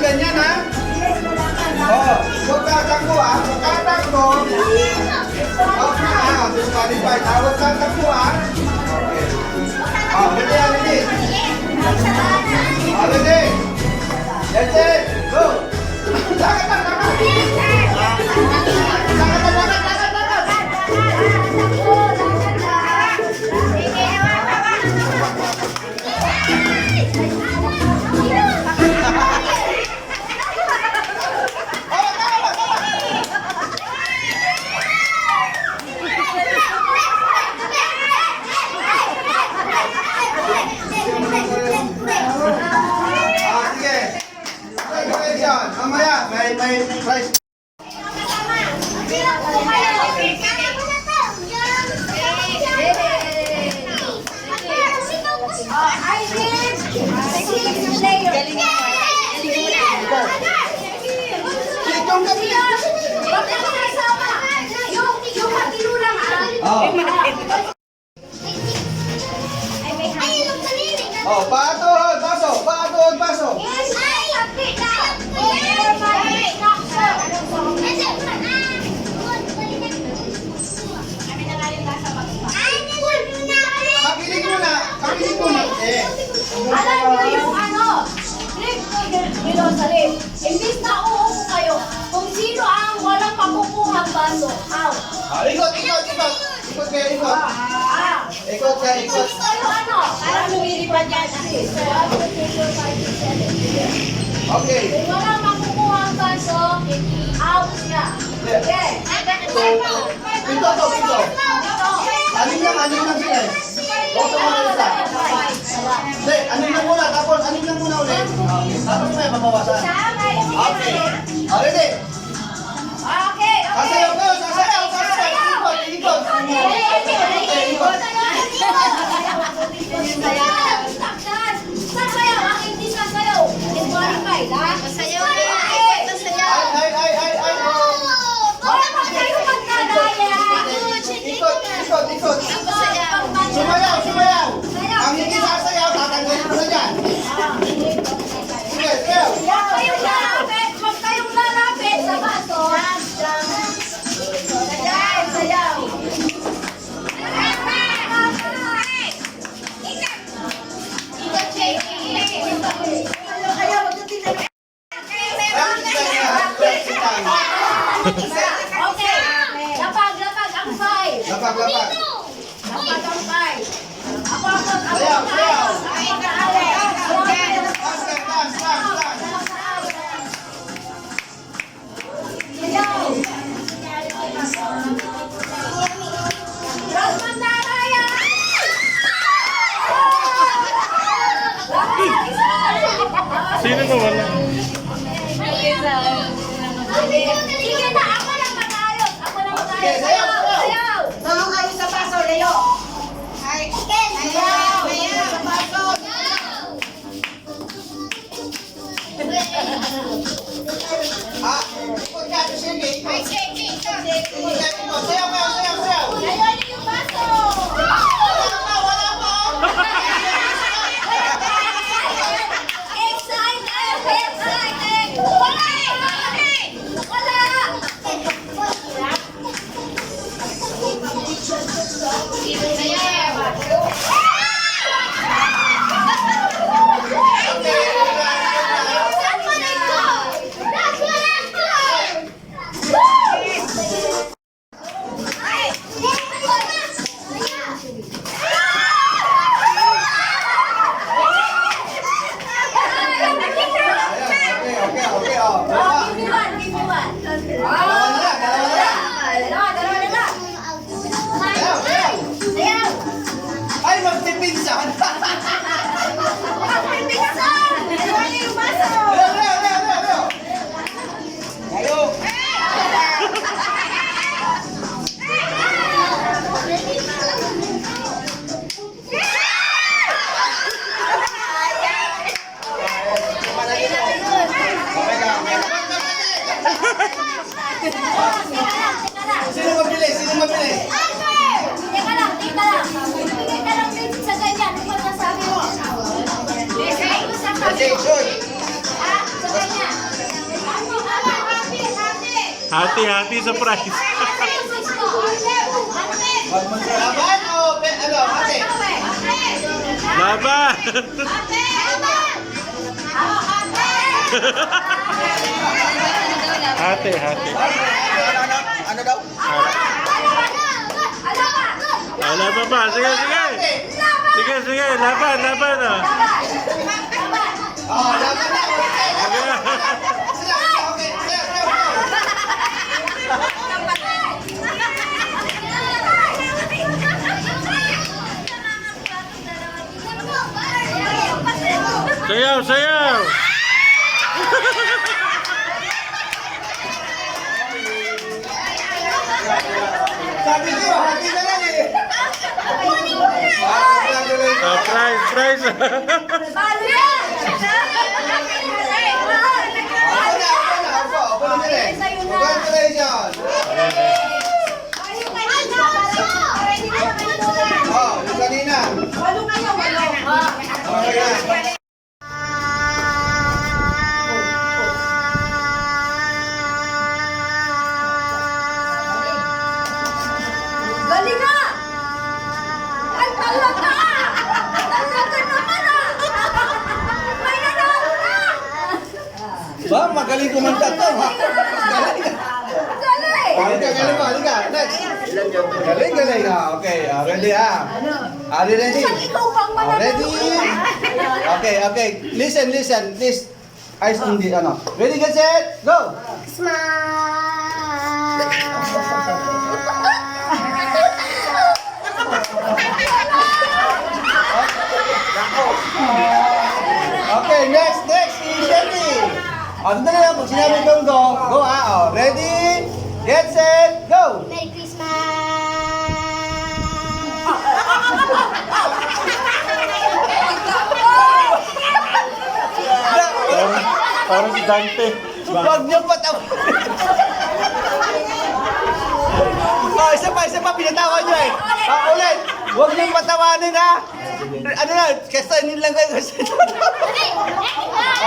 ganyan ha. Oh, huwag tatakbo ha. Huwag tatakbo. Okay ha. Disqualified ha. Huwag tatakbo ha. Okay. Oh, ready. Oh, ready. That's it. Go. Lakad na, lakad. Lakad na, lakad. Mamaya, may price. Oh, patuhod, baso, patuhod, baso. Kapilig muna. Alam niyo yung trip ni Jerusalem. Imbis na uupo kayo, kung sino ang walang makukuhang baso, out. Ikot kayo, ikot. Ikot kayo, ikot. Parang lumilipad yan. Okay. Kung walang makukuhang baso, out siya. Okay. Pito. Anim lang sila eh. Huwag sa mga isa. Hindi, anim lang muna, tapos anim lang muna ulit. Tapos may mabawasan. Okay. Ready? Okay. Sasayaw kayo, sasayaw. Ikot. Sasayaw, ang hindi sasayaw. Disqualified, ha? Sasayaw. Ay. Wala pa kayo magkadaya. Ikot. Sumayaw. Ang hindi sasayaw, tatanggalin mo na dyan. Sige, sayaw. Huwag kayong lalapit sa baso. Sayaw. Okay. Lapag ang five. Lapag. Lapag ang five. Ako. Sayaw. Sino ba wala? Sige na, ako lang mag-ayos. Sayaw. Tulong kayo sa paso, Leo. Sayaw. Sa paso. Ikot ka, sige. Sayaw. Sayaw yung baso. Wala pa. Excited. Sino mabili? Sino mabili? Teka lang. Bibigay ka lang din sa ganyan. Ano masasabi mo? Okay, good. Sa ganyan. Hati-hati sa prize. Laban o ano, ate? Laban! Hati, hati. Ano daw? Laban pa. Sige, sige. Sige, sige. Laban, laban. Oh. Oh, laban na. Okay, Sayaw, sayaw. Sabi ko, hati na lang eh. Prize, prize. Congratulations! Oh, yung kanina. Walo kayo, walo. Okay. Galing nga! Ay, talaga! Talaga naman ah! May nanalo na! Ba, magaling kumanta to, ha? Galing. Galing! Halika, galing mo, halika. Next. Galing, galing, ha? Okay, ready, ha? Are you ready? Isang ikaw pang mananalo. Ready? Okay, okay. Listen, listen. Please. Eyes on the, ano. Ready, get set, go! Okay, next, next. Si Shelly. O, dito na lang. Pag sinabi kong go, go, ha? O, ready, get set, go! Merry Christmas! Parang si Dante. Huwag niyo patawa. Oh, isa pa, pinatawa niyo eh. Ulit. Huwag niyo patawanin ha. Ano na, kasanin lang kayo kasi.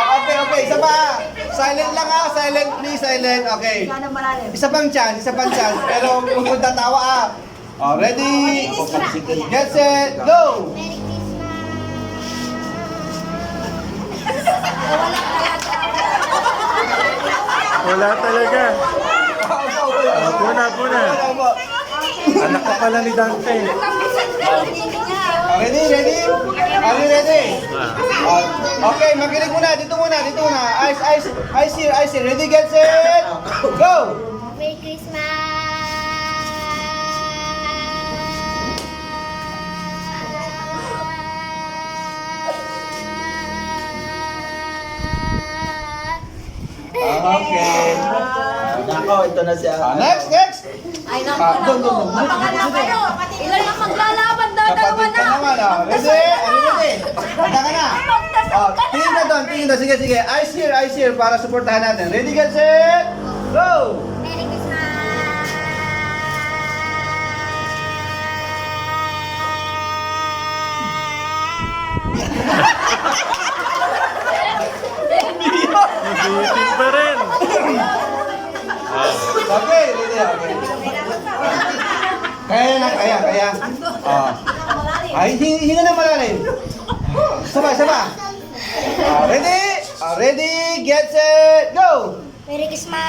Okay, okay, isa pa. Silent lang ha, silent, please, silent. Okay. Isa pang chance. Pero kung tatawa ha. Oh, ready? Get set, go! Wala talaga. Puna, puna. Anak ka pala ni Dante. Ready, ready? Are you ready? Okay, makinig muna. Dito muna. Eyes here. Ready, get set, go! Merry Christmas! Okay. Nako, ito na siya. Next. Ay, naku, Abangan na kayo! Ilan ang maglalaban? Dalawa Kapatid ka na! naman, ah. Ready? Are you ready? Handa ka na. Tingin na doon. Sige. Eyes here para supportahan natin. Ready, get set, go! Merry Christmas! Nabiting pa rin. Okay, ready, okay. Kaya. Ay, hinga na malalim. Sama. Ready, get set, go! Merry Christmas!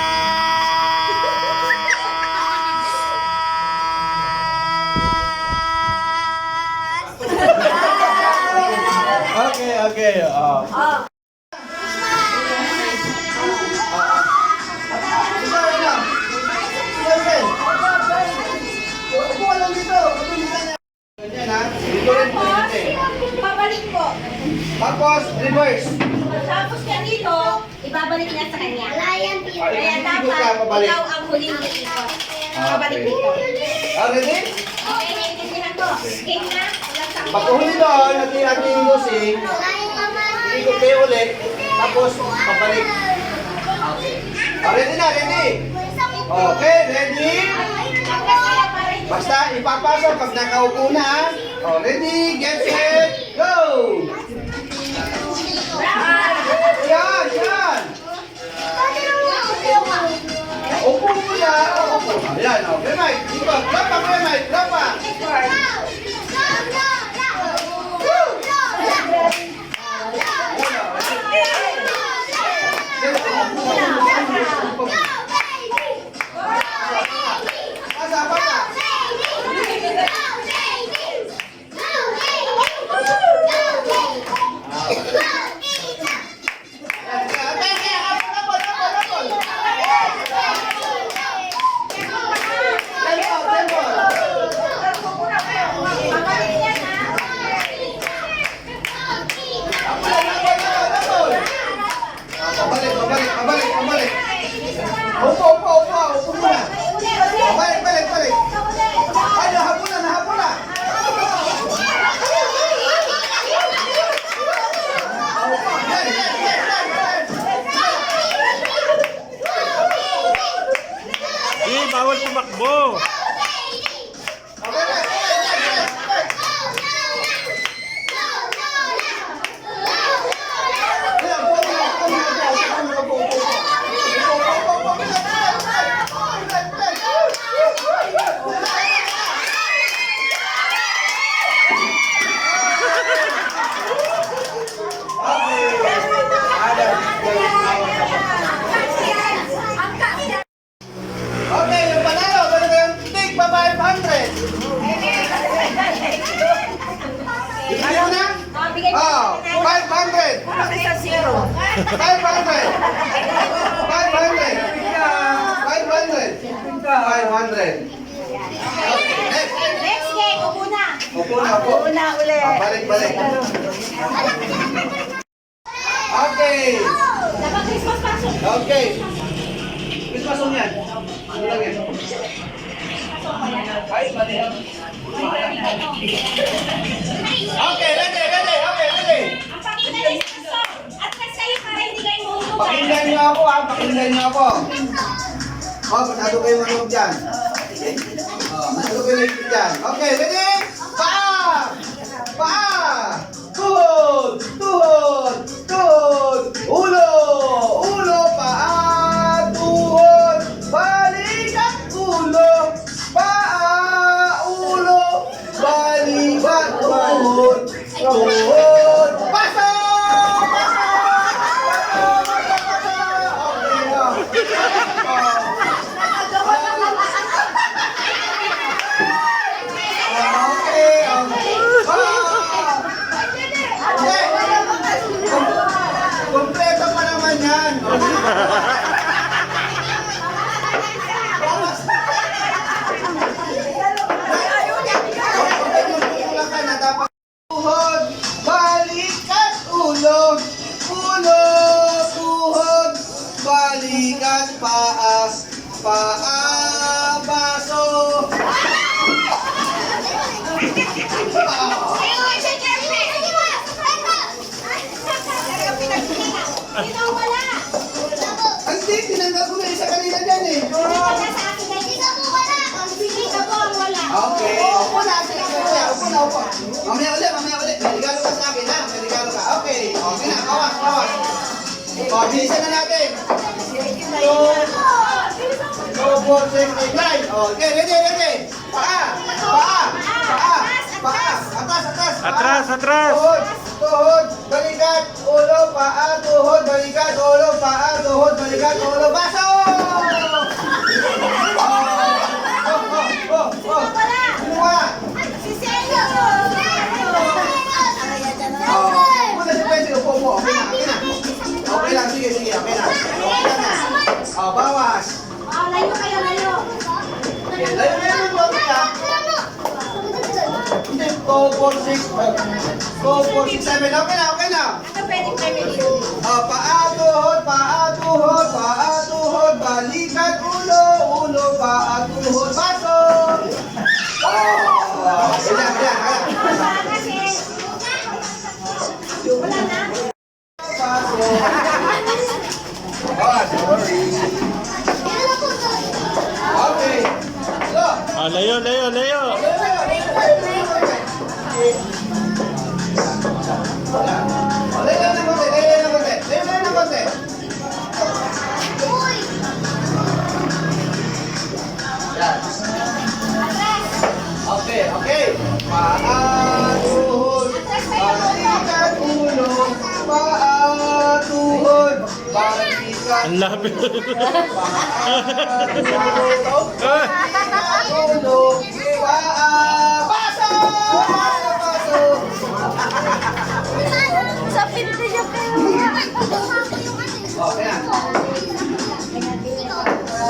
Okay. Pabalik po. Tapos, reverse. Tapos ganito, ibabalik niya sa kanya. Lion Kaya Ikot dapat, ka, pabalik. ikaw ang huling iikot. Pabalik dito. Ready? Okay, naiintindihan ko. Game na. Walang sakit. Pagkahuli doon, ating music, ikot kayo ulit, tapos pabalik. Okay. Ready na, ready? Okay, ready? Basta ipapasok pag nakaupo na. Ready, get set, go! Yan! Upo Asa pa ka? Pabalik. Upo muna. Balik. Ay, nahapon na. Bawal tumakbo. Okay, yung panalo, ganito yung tig pa 500. Bigyan mo na? Oh, 500. 500. 500. 500. Okay, next. Next game, upo na. Upo na ulit. Balik. Okay. Dapat Christmas pasok. Okay. Christmas song yan. Ano lang yan? Ay, mali. Okay, ready. Ang pakinggan niyo sa song. At kas kayo para hindi kayo mahulugan. Pakinggan niyo ako. Masyado kayo manunog dyan. Masyado kayo manunog dyan. Okay, ready? Paa! Tuhod! Ulo! Paa! Tuhod! Balikat! Ulo! Paa! Ulo! Balikat! Tuhod! Pasok! Kompleto pa naman yan. Tuhod, balikat, ulo, tuhod, balikat, paa, baso. Sino ang wala? Hindi, tinanggap ko na isa kanina dyan eh. Wala sa akin. Hindi ka po wala. Hindi ka po ang wala. Okay. Upo na. Mamaya ulit. May regalo ka sa akin ha. May regalo ka. Okay. Okay na. Kawas. O, bilisan na natin. 2, 4, 6, 8, 9. Okay, ready. Paa. Atras. Tuhod, balikat, ulo, paa, tuhod, balikat, ulo, paa, tuhod, balikat, ulo, baso! Sino wala? Si Selo. Punta si Pencil, upo. Okay lang, sige, okay na. Bawas. Layo kayo, layo. Okay, layo na yung bakit ha? Hindi, 2, 4, 6, 7. Okay na. Ano pwedeng family? Paa, tuhod, balikat, ulo, paa, tuhod, baso! Yan. Wala kasi. Wala na. Baso. Sorry. Okay. So, Layo. Layo na konti. Yan. Okay. Paa, tuhod, balikat, ulo, paa, tuhod, balikat, balikat. Ang lapit. Tulog. Baso! Baso! Sa pinto niya Okay na.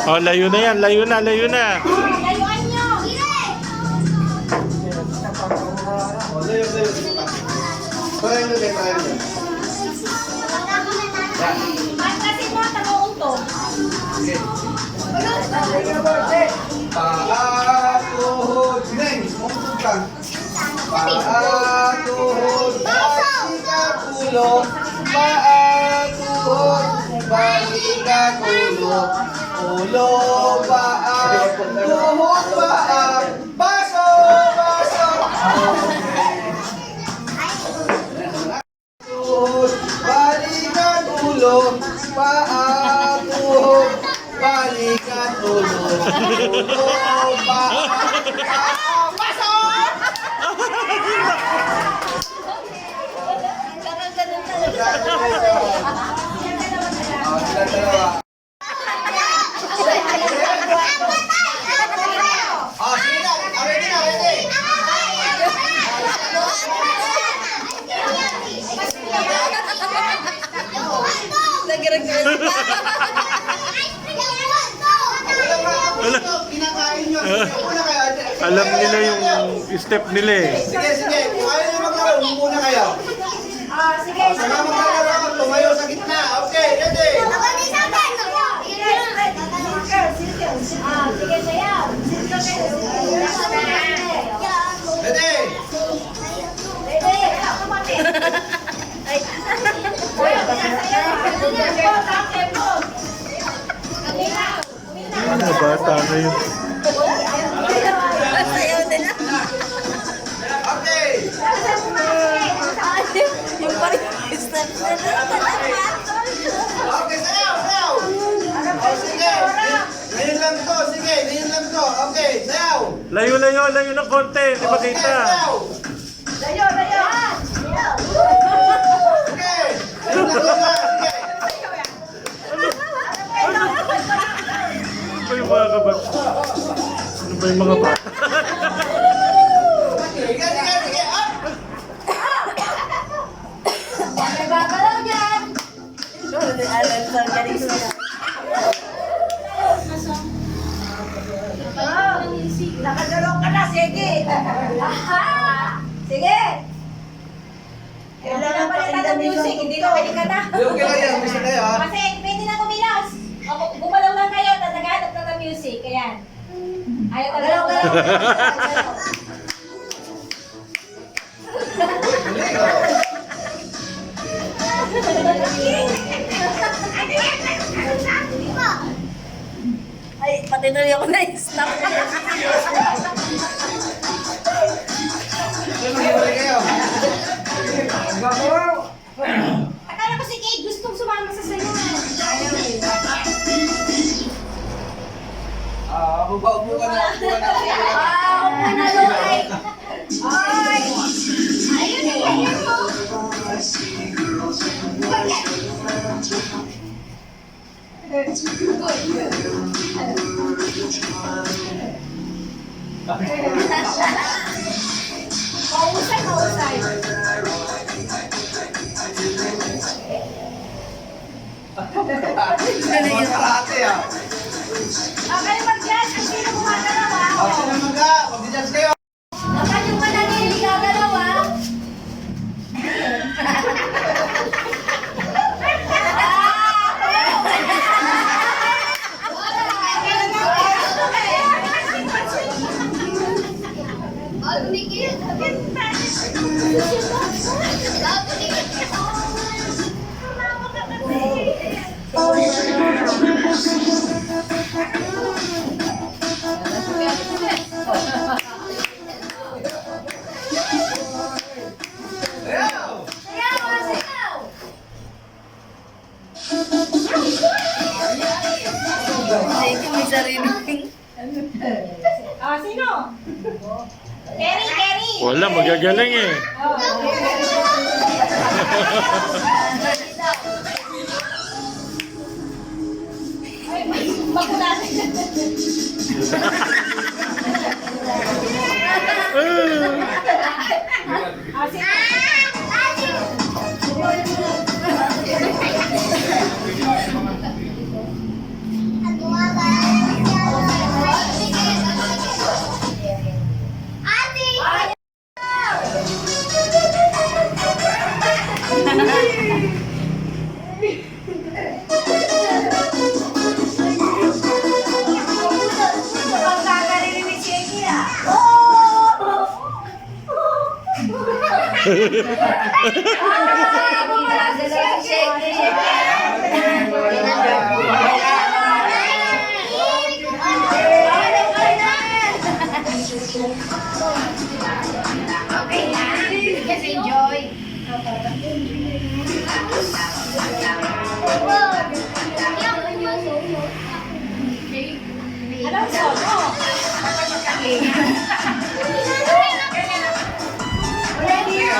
Oh, layo na yan. Layo na, layo na. Layuan niyo! Layo. Parang yun. Kasi mo, taga-unto. Okay. Tuhod, neng, mungtog ka. Tuhod, balikat, ulo. Tuhod, balikat, ulo. Ulo, tuhod, baso, baso. Tuhod, balikat, ulo. Tuhod, balikat, ulo. Ulo, baso. Sila dalawa. Sige na. Ready na, ready. Kinakain nyo. Muna kayo. Alam nila yung step nila eh. Sige. Kung ayaw nyo maglaro, muna kayo. Sige, Saka maglalaro, tumayo sa gitna. Okay, ready. sige, sayaw. Ready. Yung mga bata na yun. Okay. Yung parang step Okay, sayaw. Oh, sige. Ngayon lang to. Sige, ngayon lang to. Okay, sayaw. Layo ng konti. Di ba Okay, kita? sayaw. Layo. Okay. Ngayon lang. Sige. Ano ba yung mga kabata? Ano ba yung mga bata? Sige. Up. May babalaw dyan. Nakagalaw ka na, sige. Sige. Kailangan palitan ng music, hindi na pwede ka na. Okay lang yan. Bisa kayo, ha? Kasi pwede na kumilaos. Gumalaw lang kayo, naghanap na ng music. Ayan. Ayaw Galaw, talaga. galaw. Galing, oh. Ay, pati na rin ako na-stop. Huli kayo. Akala ko si Kate gustong sumama sa sayo. Upo ka na. Panalo ay. Ay. Ayun mo. Mausay. Mga kalahati, ha? Kayo mag-judge kung sino gumagalaw ah. Sino mag-judge kayo? Dapat yung mananili gagalaw ah. Sino? Kerry. Wala, magagaling eh. makulati. Ah, sige. Anong solo? Ready na?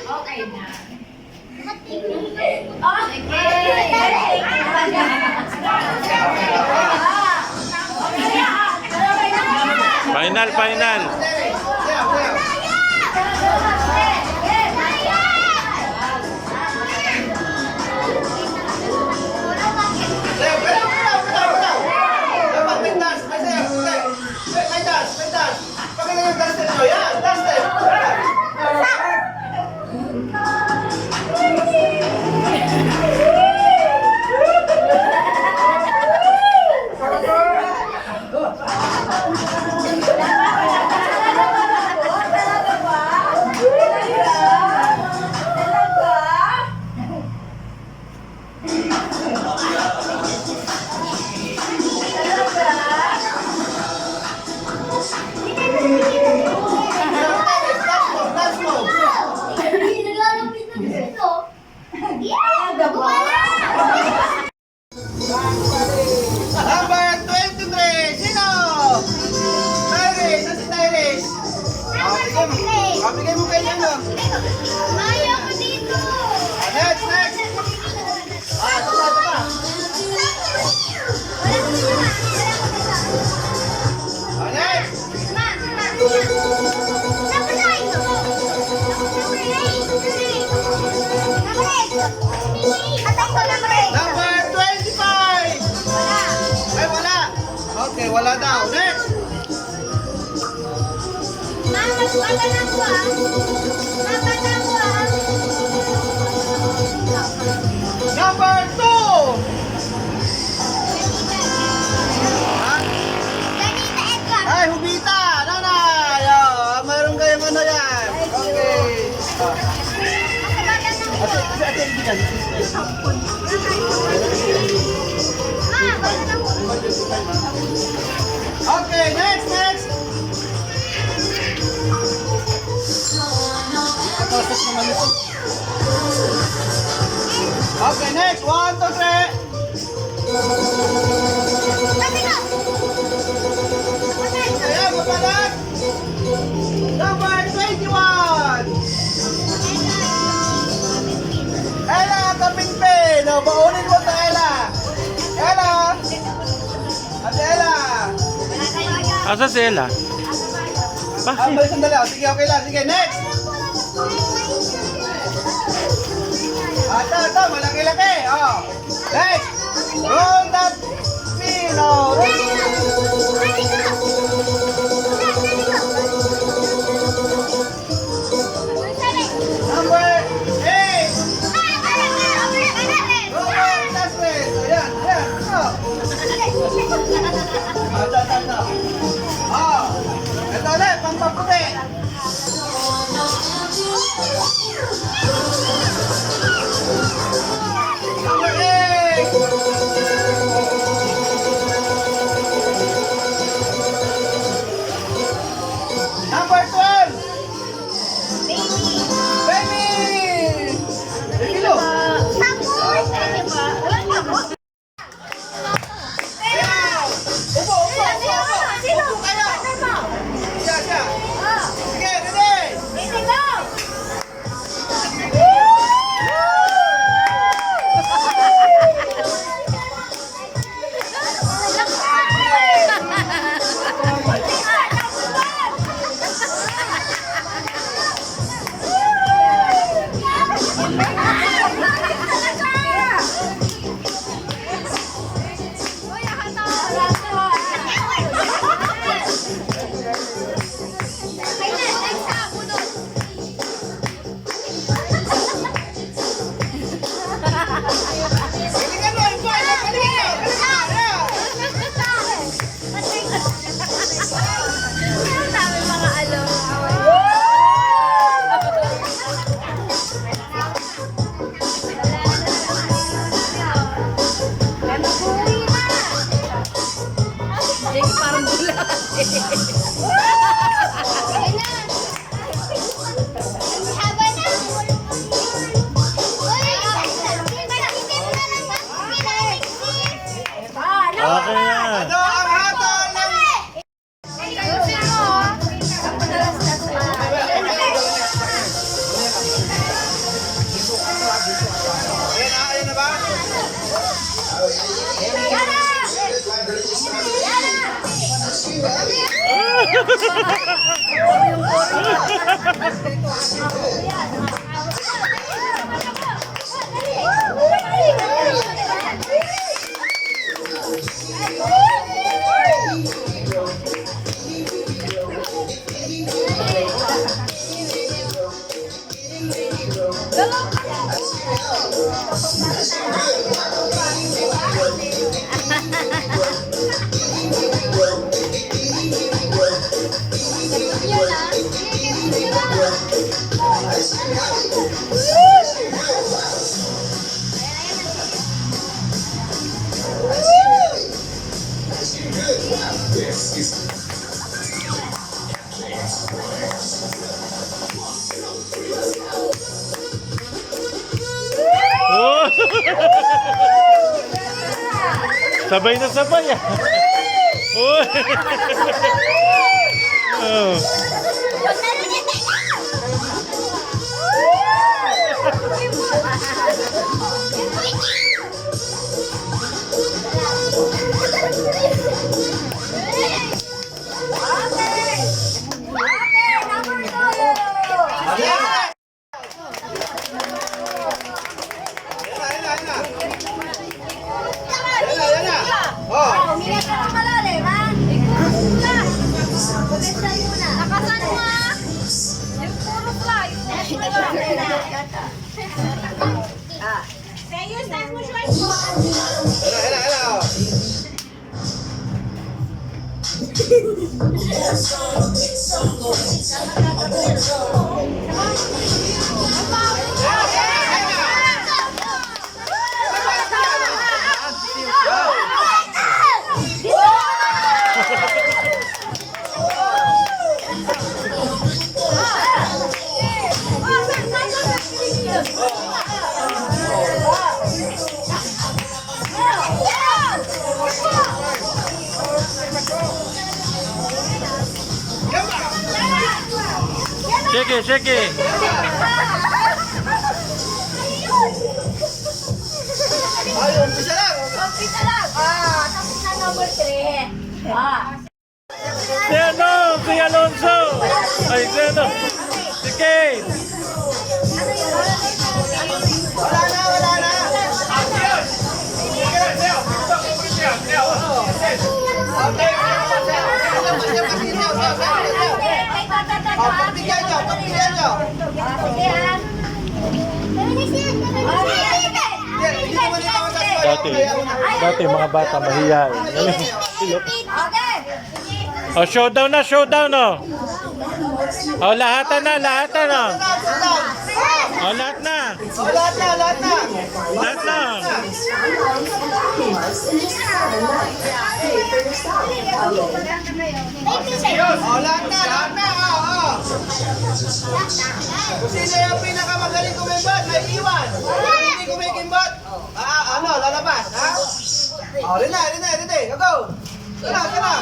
Okay na. Final, final. Dapat may dance, may sayaw. May dance, may dance. Pakinggan yung dance nito. Yan, dance tayo. Dance mo. Number 23, sino? Tyrese, si Tyrese. Bigay mo kay ano? Next, next. Ito pa. Next. Number 25. Ay, wala. Okay, wala daw. Next. Number 2. Ay, Hubita. Nanay. Mayroon kayong ano yan. Okay. Okay, next, next. Okay, next. 1, 2, 3. Ayan, mapalat. Number 21. Ella, kapinpin. O, baunin mo sa Ella. Ella. Ate Ella. Asa si Ella? Bakit? Balik sandali. Sige, okay lang. Sige, next. Ito, malaki-laki. Oh. Next. Roll that pin. Oh, Number 8. Roll that pin. Ayan, ayan. Ito. Oh. Ito ulit, pampaputi. Number 8. Haba na. Uy, Okay yan. Ano ang hatol ng... Ayan na ba? Oh! Sabay na sabay ah. Oh! Oh. Ayan na. Oh. Umiyak ka ng malalim, ha? Puro fly. Pagkasal muna. Nakasan mo, ha? Yung puro fly. Sa'yo, saan mo shorts mo? Ayan na. Shake, shake. Ay, umpisa lang. Pagpita lang. Tapos na number 3. Si ano? Si Alonso! Ay, si ano? Si Kate! Wala na. Pagbigyan nyo. Dati mga bata mahiyain. Oh, showdown na, oh. Oh, lahatan na. Oh, lahat na. Lahat na. Lahat na. Lahat na. Kung sino yung pinakamagaling kumimbot, may iwan. Kung hindi kumikimbot, lalabas, ha? Rin na. Go. Tara.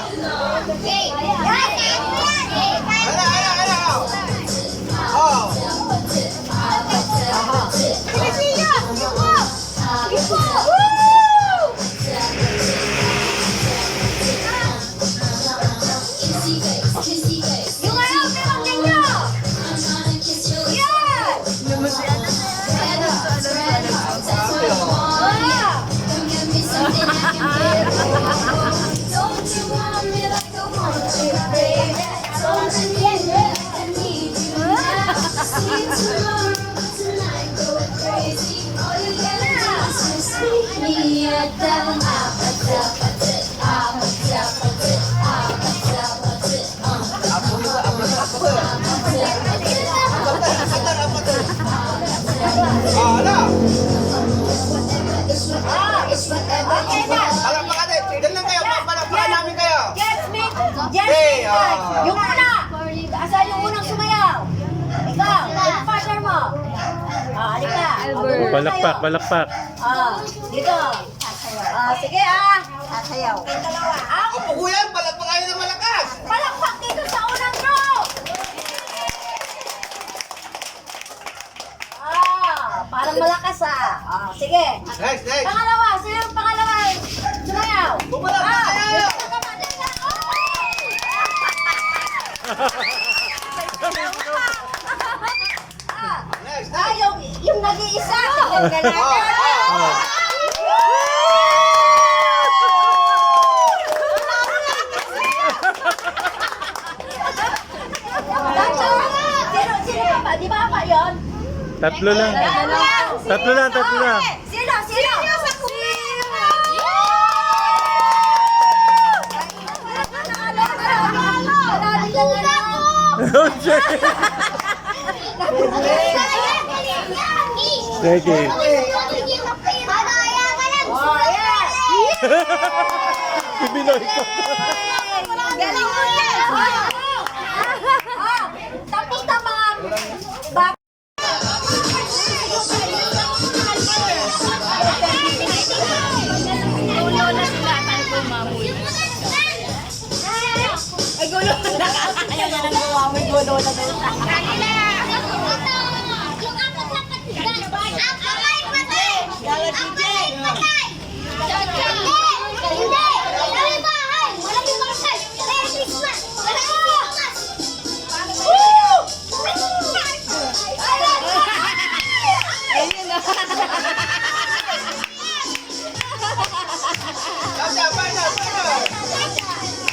Palakpakan namin kayo. Yes, Hey, yung una. Asan yung unang sumayaw? Ikaw, yung partner mo. Halika. Palakpak, palakpak. Dito. Sige sasayaw. Ako, Opo, kuya, palakpak kayo ng malakas. palakpak dito sa unang group. Parang malakas sige. Next, next. Pangalawa, sino yung pangalawa? Sumayaw. Pumalakpak kayo. Yung pangalawa. Next, Yung nag-iisa. Tingnan ka natin. Sino pa? Di ba pa yun? Tatlo lang. Tatlo lang, tatlo lang. Sino? Sige. Si Binoy ko. Galing mo yan! Tapos na mga ay gulo na kaya na nang gawa may gulo na doon. Dalat DJ. Pasha, pasha, pasha.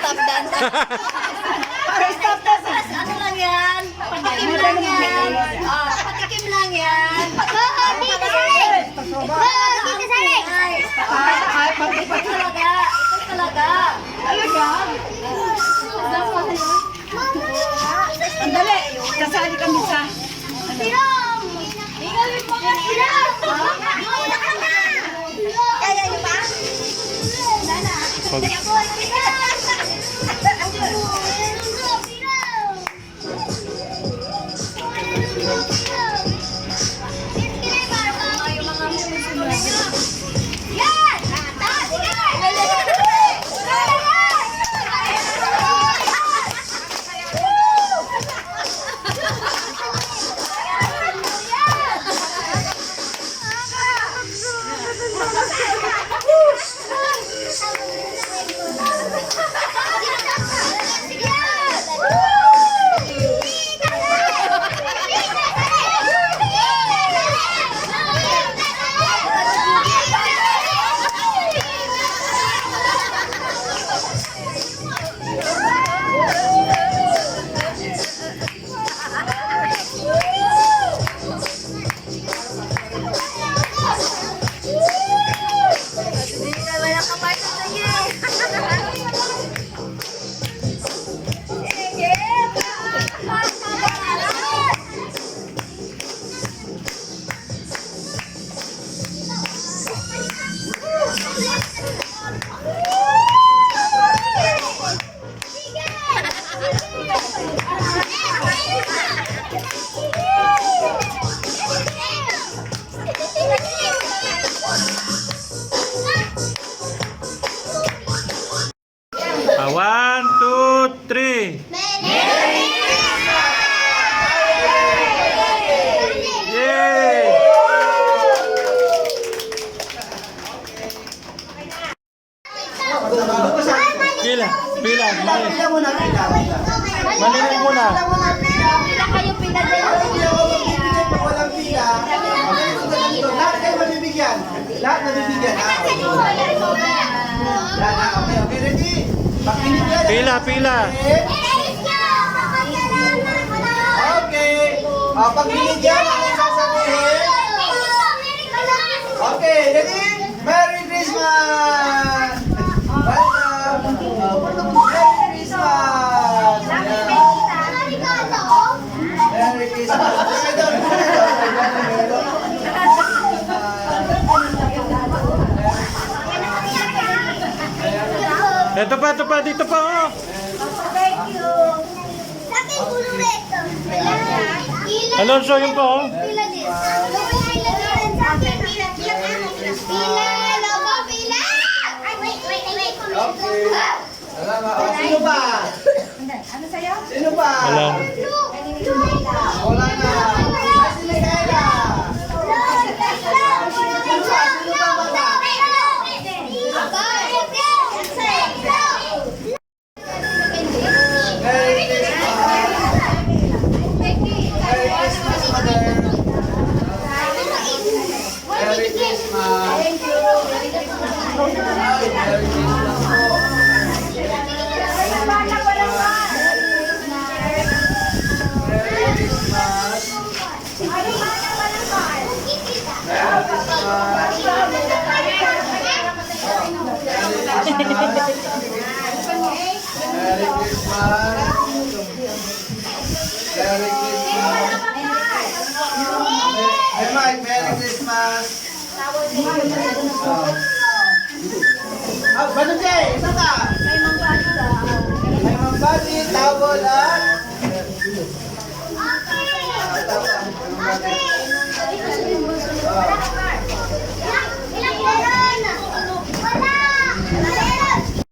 Stop dance. Stop dance. Ano lang yan? Patikim lang yan. Patikim lang yan. Ito talaga. Dali, kasali kami sa... Kaya niyo ba? Doon ka sa... Pila. Pila. Pila muna, pila. Manilig muna. Pila muna, pila. Pila kayo, pila din. Ako hindi ako magbibigay pag walang pila. Ganito. Lahat kayo mabibigyan. Lahat mabibigyan. Lahat, okay, ready? Pakinig yan. Pila, pila. Okay. Pag binigyan, ano sasabihin? Okay, ready? Merry Christmas! Welcome! Merry Christmas! Merry Christmas! Sige doon, Ito pa, dito pa, oh. Alonso, yun pa, oh. Okay. Salamat. Sino ba? Ano sa'yo? Sino ba? Wala. Wala na. Ay, si Micaela. Merry Christmas. Merry Christmas, Mother. Merry Christmas. Merry Christmas. Merry Christmas. Merry Christmas. Merry Christmas. Hey Mike, Merry Christmas. Bano Jay, isa ka? May mambati, towel at... Okay.